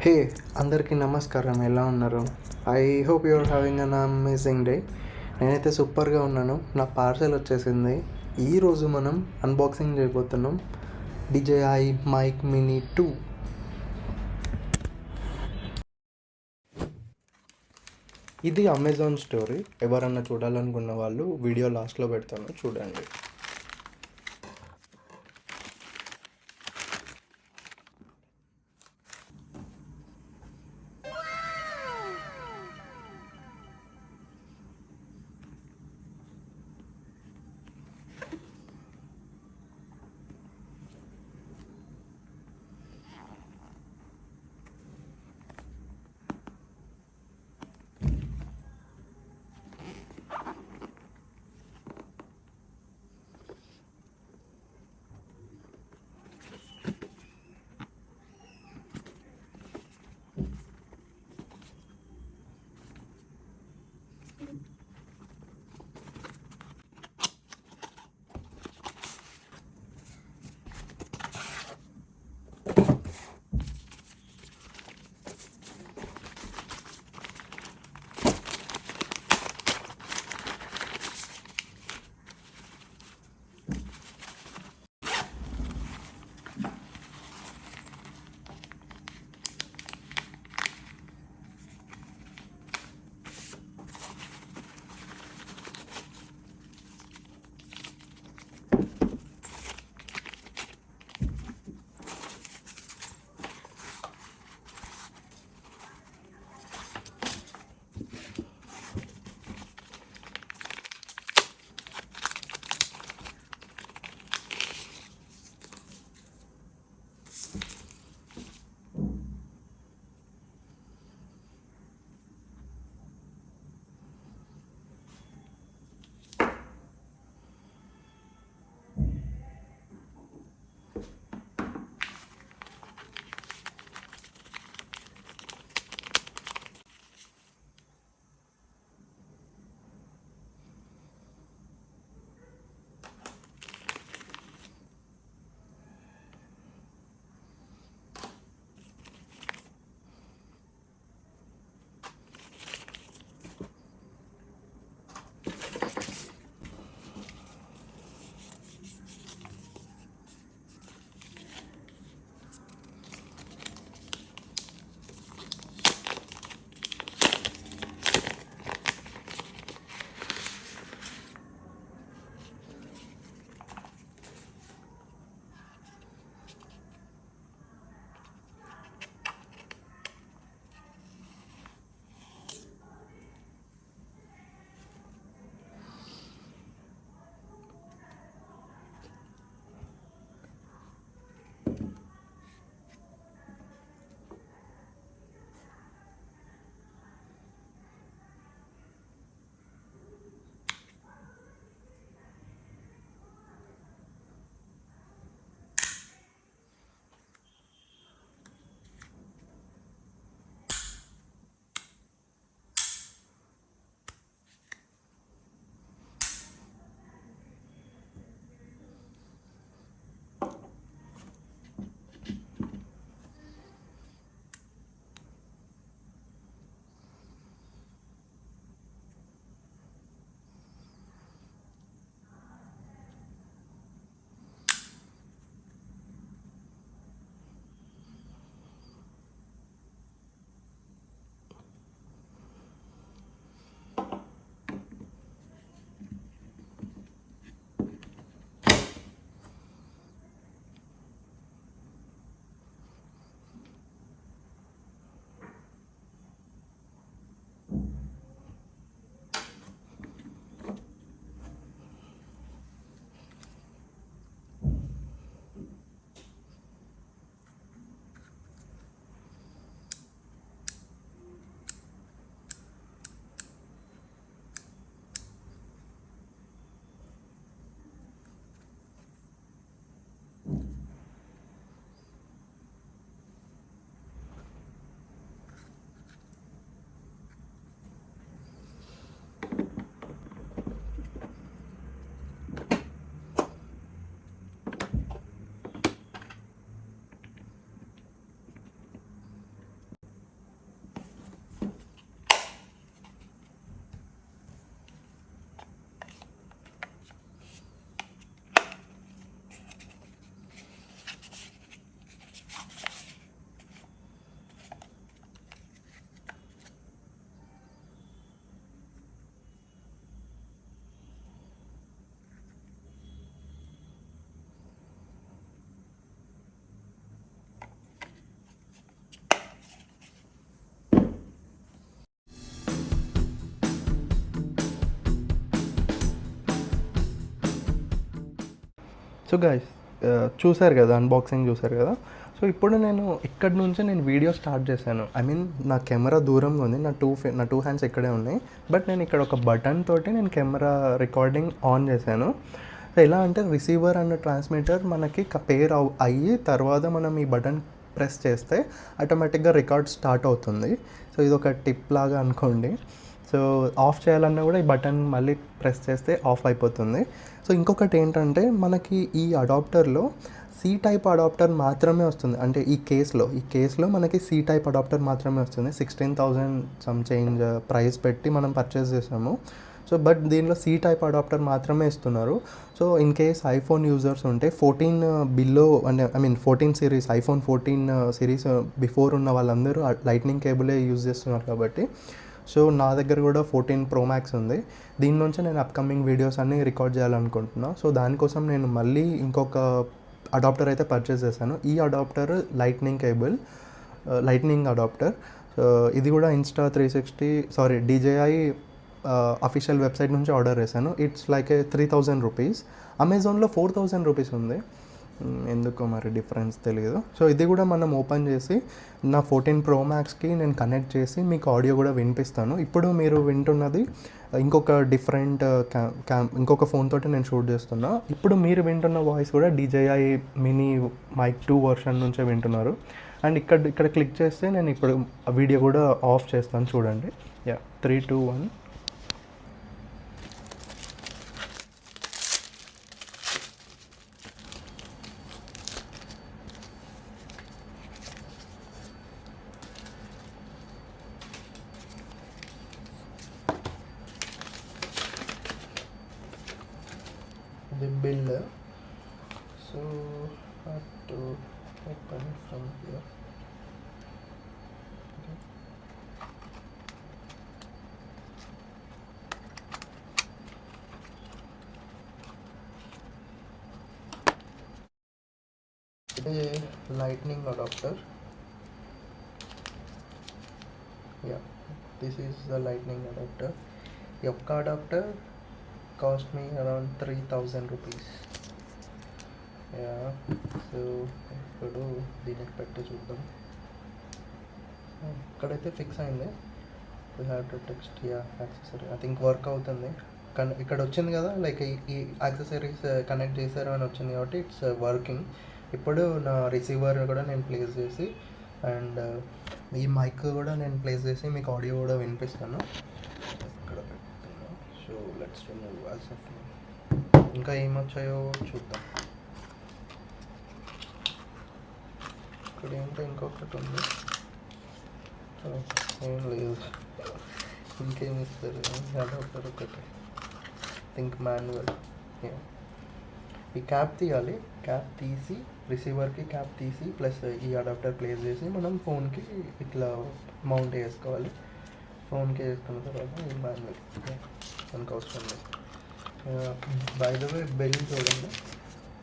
హే, అందరికీ నమస్కారం. ఎలా ఉన్నారు? I hope you're having an amazing day. నేనైతే సూపర్గా ఉన్నాను. నా పార్సెల్ వచ్చేసింది. ఈరోజు మనం అన్బాక్సింగ్ చేయబోతున్నాం DJI మైక్ మినీ 2. ఇది అమెజాన్ స్టోరీ. ఎవరన్నా చూడాలనుకున్న వాళ్ళు వీడియో లాస్ట్లో పెడతాను, చూడండి. సో గైస్ చూసారు కదా, అన్బాక్సింగ్ చూసారు కదా. సో ఇప్పుడు నేను ఇక్కడ నుంచి నేను వీడియో స్టార్ట్ చేశాను. ఐ మీన్ నా కెమెరా దూరంగా ఉంది, నా టూ హ్యాండ్స్ ఇక్కడే ఉన్నాయి. బట్ నేను ఇక్కడ ఒక బటన్ తోటి నేను కెమెరా రికార్డింగ్ ఆన్ చేశాను. సో ఎలా అంటే రిసీవర్ అండ్ ట్రాన్స్మిటర్ మనకి పేర్ అయ్యి తర్వాత మనం ఈ బటన్ ప్రెస్ చేస్తే ఆటోమేటిక్గా రికార్డ్ స్టార్ట్ అవుతుంది. సో ఇది ఒక టిప్ లాగా అనుకోండి. సో ఆఫ్ చేయాలన్నా కూడా ఈ బటన్ మళ్ళీ ప్రెస్ చేస్తే ఆఫ్ అయిపోతుంది. సో ఇంకొకటి ఏంటంటే మనకి ఈ అడాప్టర్లో సి టైప్ అడాప్టర్ మాత్రమే వస్తుంది. అంటే ఈ కేస్లో మనకి సి టైప్ అడాప్టర్ మాత్రమే వస్తుంది. 16,000 సమ్ చేంజ్ ప్రైస్ పెట్టి మనం పర్చేస్ చేసాము. సో బట్ దీనిలో సి టైప్ అడాప్టర్ మాత్రమే ఇస్తున్నారు. So in case iPhone users ఉంటే 14 బిలో అంటే I mean 14 series, iPhone 14 series before ఉన్న వాళ్ళందరూ లైట్నింగ్ కేబులే యూజ్ చేస్తున్నారు కాబట్టి. సో నా దగ్గర కూడా 14 Pro Max ఉంది. దీని నుంచి నేను అప్కమింగ్ వీడియోస్ అన్నీ రికార్డ్ చేయాలనుకుంటున్నాను. సో దానికోసం నేను మళ్ళీ ఇంకొక అడాప్టర్ అయితే పర్చేస్ చేశాను. ఈ అడాప్టర్ లైట్నింగ్ అడాప్టర్. ఇది కూడా Insta360 DJI అఫీషియల్ వెబ్సైట్ నుంచి ఆర్డర్ చేశాను. It's like 3,000 rupees. అమెజాన్లో 4,000 రూపీస్ ఉంది. ఎందుకో మరి డిఫరెన్స్ తెలియదు. సో ఇది కూడా మనం ఓపెన్ చేసి నా 14 Pro Maxకి నేను కనెక్ట్ చేసి మీకు ఆడియో కూడా వినిపిస్తాను. ఇప్పుడు మీరు వింటున్నది ఇంకొక డిఫరెంట్ ఇంకొక ఫోన్ తోటి నేను షూట్ చేస్తున్నా. ఇప్పుడు మీరు వింటున్న వాయిస్ కూడా DJI మినీ మైక్ 2 వర్షన్ నుంచే వింటున్నారు. అండ్ ఇక్కడ క్లిక్ చేస్తే నేను ఇప్పుడు వీడియో కూడా ఆఫ్ చేస్తాను, చూడండి. 3, 2, 1. The bill, so I have to open it from here. Okay. The lightning adapter. Yeah, this is the lightning adapter. Yokka adapter cost me around 3,000 rupees. So ఇప్పుడు దీనికి పెట్టి చూద్దాం. ఇక్కడైతే ఫిక్స్ అయింది. We have to text accessory. I think work అవుతుంది. ఇక్కడ వచ్చింది కదా, లైక్ ఈ యాక్సెసరీస్ కనెక్ట్ చేశారు అని వచ్చింది కాబట్టి ఇట్స్ వర్కింగ్. ఇప్పుడు నా రిసీవర్ కూడా నేను ప్లేస్ చేసి అండ్ ఈ మైక్ కూడా నేను ప్లేస్ చేసి మీకు ఆడియో కూడా వినిపిస్తాను. So let's remove as of now. ఇంకా ఏమొచ్చాయో చూద్దాం. ఇక్కడ ఏంటో ఇంకొకటి ఉంది. ఏం లేదు, ఇంకేమి ఇస్తారు. అడాప్టర్ ఒకటి థింక్ మాన్యువల్. ఈ క్యాప్ తీయాలి. క్యాప్ తీసి రిసీవర్కి క్యాప్ తీసి ప్లస్ ఈ అడాప్టర్ ప్లేస్ చేసి మనం ఫోన్కి ఇట్లా మౌంట్ చేసుకోవాలి. ఫోన్కి వేసుకున్న తర్వాత ఈ మాన్యువల్ మనకు అవసరం లేదు. బై ద వే బెల్ చూడండి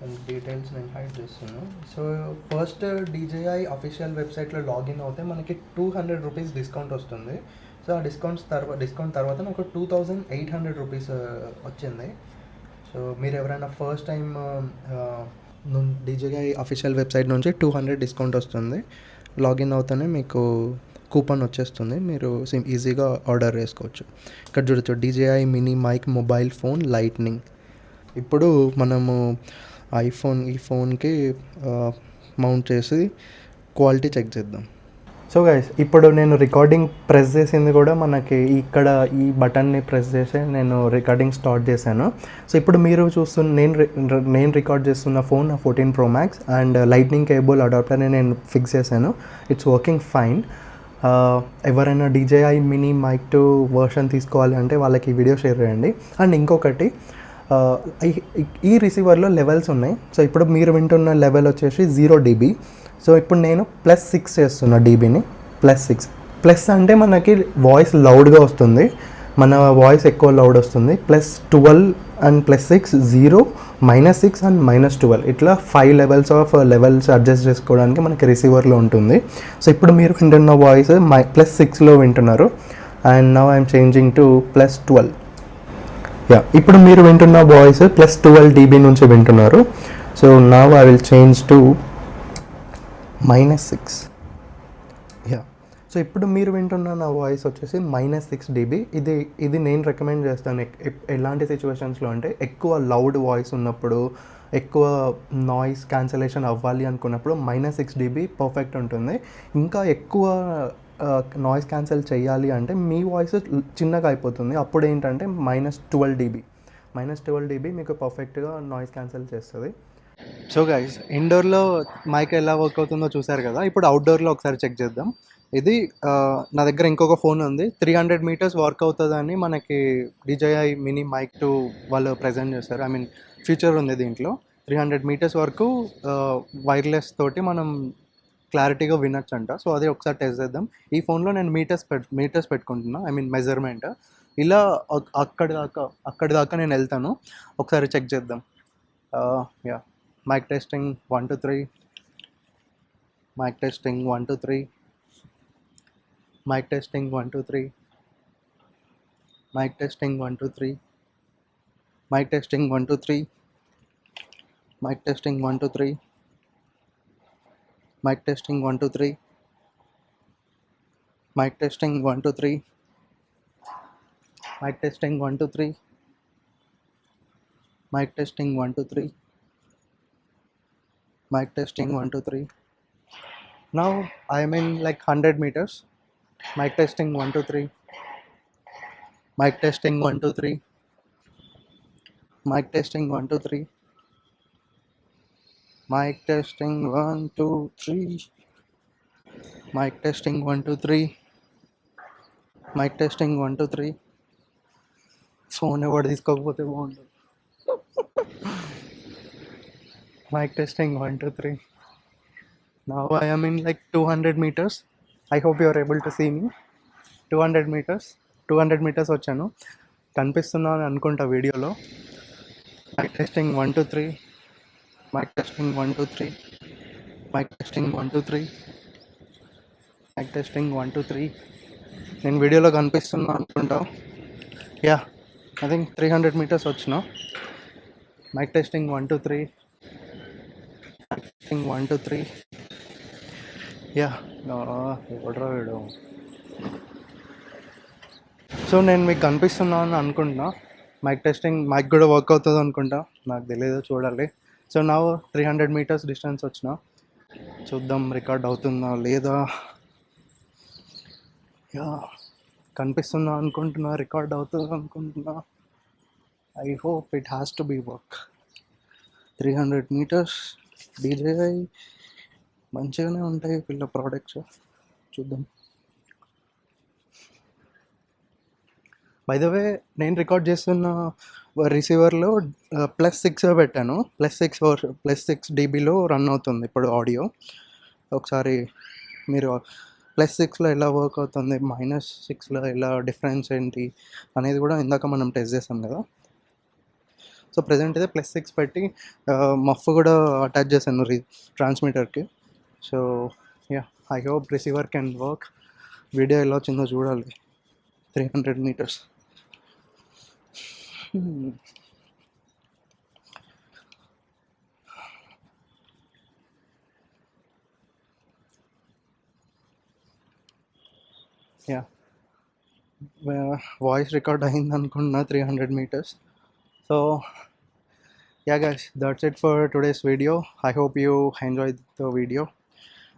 అండ్ డీటెయిల్స్ నేను హైడ్ చేస్తున్నాను. సో ఫస్ట్ DJI అఫీషియల్ వెబ్సైట్లో లాగిన్ అవుతే మనకి 200 రూపీస్ డిస్కౌంట్ వస్తుంది. సో ఆ డిస్కౌంట్ తర్వాత నాకు 2,800 రూపీస్ వచ్చింది. సో మీరు ఎవరైనా first time DJI official website నుంచి 200 డిస్కౌంట్ వస్తుంది. లాగిన్ అవుతానే మీకు కూపన్ వచ్చేస్తుంది, మీరు ఈజీగా ఆర్డర్ చేసుకోవచ్చు. ఇక్కడ చూడొచ్చు DJI mini mic mobile phone lightning. ఇప్పుడు మనము ఈ ఫోన్కి మౌంట్ చేసి క్వాలిటీ చెక్ చేద్దాం. సో గైస్ ఇప్పుడు నేను రికార్డింగ్ ప్రెస్ చేసింది కూడా మనకి ఇక్కడ ఈ బటన్ని ప్రెస్ చేసి నేను రికార్డింగ్ స్టార్ట్ చేశాను. సో ఇప్పుడు మీరు నేను రికార్డ్ చేస్తున్న phone 14 Pro Max and lightning cable అడాప్టర్ని నేను ఫిక్స్ చేశాను. It's working fine. ఎవరైనా DJI మినీ మైక్ 2 వర్షన్ తీసుకోవాలి అంటే వాళ్ళకి ఈ వీడియో షేర్ చేయండి. అండ్ ఇంకొకటి, ఈ రిసీవర్లో లెవెల్స్ ఉన్నాయి. సో ఇప్పుడు మీరు వింటున్న లెవెల్ వచ్చేసి 0 dB. సో ఇప్పుడు నేను +6 చేస్తున్నా డీబీని. +6 అంటే మనకి వాయిస్ లౌడ్గా వస్తుంది, మన వాయిస్ ఎక్కువ లౌడ్ వస్తుంది. +12 అండ్ +6, 0, -6 అండ్ -12 ఇట్లా 5 లెవెల్స్ అడ్జస్ట్ చేసుకోవడానికి మనకి రిసీవర్లో ఉంటుంది. సో ఇప్పుడు మీరు వింటున్న వాయిస్ +6లో వింటున్నారు. And now I'm changing to +12. ఇప్పుడు మీరు వింటున్న వాయిస్ +12 dB నుంచి వింటున్నారు. So now I will change to -6. Yeah, so ఇప్పుడు మీరు వింటున్న నా వాయిస్ వచ్చేసి -6 dB. ఇది నేను రికమెండ్ చేస్తాను ఎలాంటి సిచ్యువేషన్స్లో అంటే ఎక్కువ లౌడ్ వాయిస్ ఉన్నప్పుడు, ఎక్కువ నాయిస్ క్యాన్సలేషన్ అవ్వాలి అనుకున్నప్పుడు -6 dB పర్ఫెక్ట్ ఉంటుంది. ఇంకా ఎక్కువ నాయిస్ క్యాన్సిల్ చేయాలి అంటే మీ వాయిస్ చిన్నగా అయిపోతుంది. అప్పుడు ఏంటంటే -12 dB మీకు పర్ఫెక్ట్గా నాయిస్ క్యాన్సిల్ చేస్తుంది. సో గైస్, ఇండోర్లో మైక్ ఎలా వర్క్ అవుతుందో చూసారు కదా, ఇప్పుడు అవుట్డోర్లో ఒకసారి చెక్ చేద్దాం. ఇది నా దగ్గర ఇంకొక ఫోన్ ఉంది, 300 మీటర్స్ వర్క్ అవుతుందని మనకి DJI మినీ మైక్ 2 వాళ్ళు ప్రజెంట్ చేస్తారు. ఐ మీన్ ఫీచర్ ఉంది దీంట్లో. 300 మీటర్స్ వరకు వైర్లెస్ తోటి మనం క్లారిటీగా వినొచ్చంట. సో అది ఒకసారి టెస్ట్ చేద్దాం. ఈ ఫోన్లో నేను మీటర్స్ పెట్టుకుంటున్నా, ఐ మీన్ మెజర్మెంట్. ఇలా అక్కడి దాకా నేను వెళ్తాను. ఒకసారి చెక్ చేద్దాం. Yeah, mic testing 1 2 3, mic testing 1 2 3, mic testing 1 2 3, mic testing 1 2 3, mic testing 1 2 3, mic testing 1 2 3, mic testing 1 2 3, mic testing 1 2 3, mic testing 1 2 3, mic testing 1 2 3, mic testing 1 2 3. Now I am in like 100 meters. Mic testing 1 2 3. Mic testing 1 2 3. Mic testing 1 2 3. Mic testing 1 2 3. Mic testing 1 2 3. Mic testing 1 2 3. Phone ఎవరు తీసుకోకపోతే బాగుంటుంది. Mic testing 1 2 3. Now I am in like 200 meters. I hope you are able to see me. 200 meters వచ్చాను. కనిపిస్తున్నాను అనుకుంటా వీడియోలో. Mic testing 1 2 3. Mic testing 1 2 3. Mic testing 1 2 3. Mic testing 1 2 3. నేను వీడియోలో కనిపిస్తున్నా అనుకుంటా. యా, ఐ థింక్ 300 meters వచ్చిన. Mic testing 1 2 3. Mic testing 1 2 3. Yeah, ఎవడరా వీడు. సో నేను మీకు కనిపిస్తున్నాను అనుకుంటున్నా. మైక్ కూడా వర్క్ అవుతుంది అనుకుంటా, నాకు తెలియదు, చూడాలి. సో నా 300 meters డిస్టెన్స్ వచ్చిన. చూద్దాం రికార్డ్ అవుతుందా లేదా. యా, కనిపిస్తున్నా అనుకుంటున్నా, రికార్డ్ అవుతుంది అనుకుంటున్నా. I hope it has to be work. 300 meters DJI మంచిగానే ఉంటాయి వీళ్ళ ప్రోడక్ట్స్. చూద్దాం. బై ద వే, నేను రికార్డ్ చేస్తున్న రిసీవర్లో +6 పెట్టాను. +6 dBలో రన్ అవుతుంది ఇప్పుడు ఆడియో. ఒకసారి మీరు +6లో ఎలా వర్క్ అవుతుంది, -6లో ఎలా డిఫరెన్స్ ఏంటి అనేది కూడా ఇందాక మనం టెస్ట్ చేసాం కదా. సో ప్రజెంట్ అయితే +6 పెట్టి మఫ్ కూడా అటాచ్ చేశాను ట్రాన్స్మిటర్కి. So yeah, I hope receiver can work. Video ఎలా వచ్చిందో చూడాలి. 300 meters. యా, వాయిస్ రికార్డ్ అయింది అనుకున్నా 300 meters. So yeah guys, that's it for today's video. I hope you enjoy the video.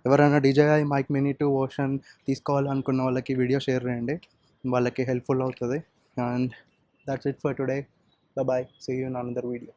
ఎవరైనా DJI మైక్ మినీ 2 వర్షన్ తీసుకోవాలనుకున్న వాళ్ళకి video share చేయండి, వాళ్ళకి helpful అవుతుంది. And that's it for today. Bye bye. See you in another video.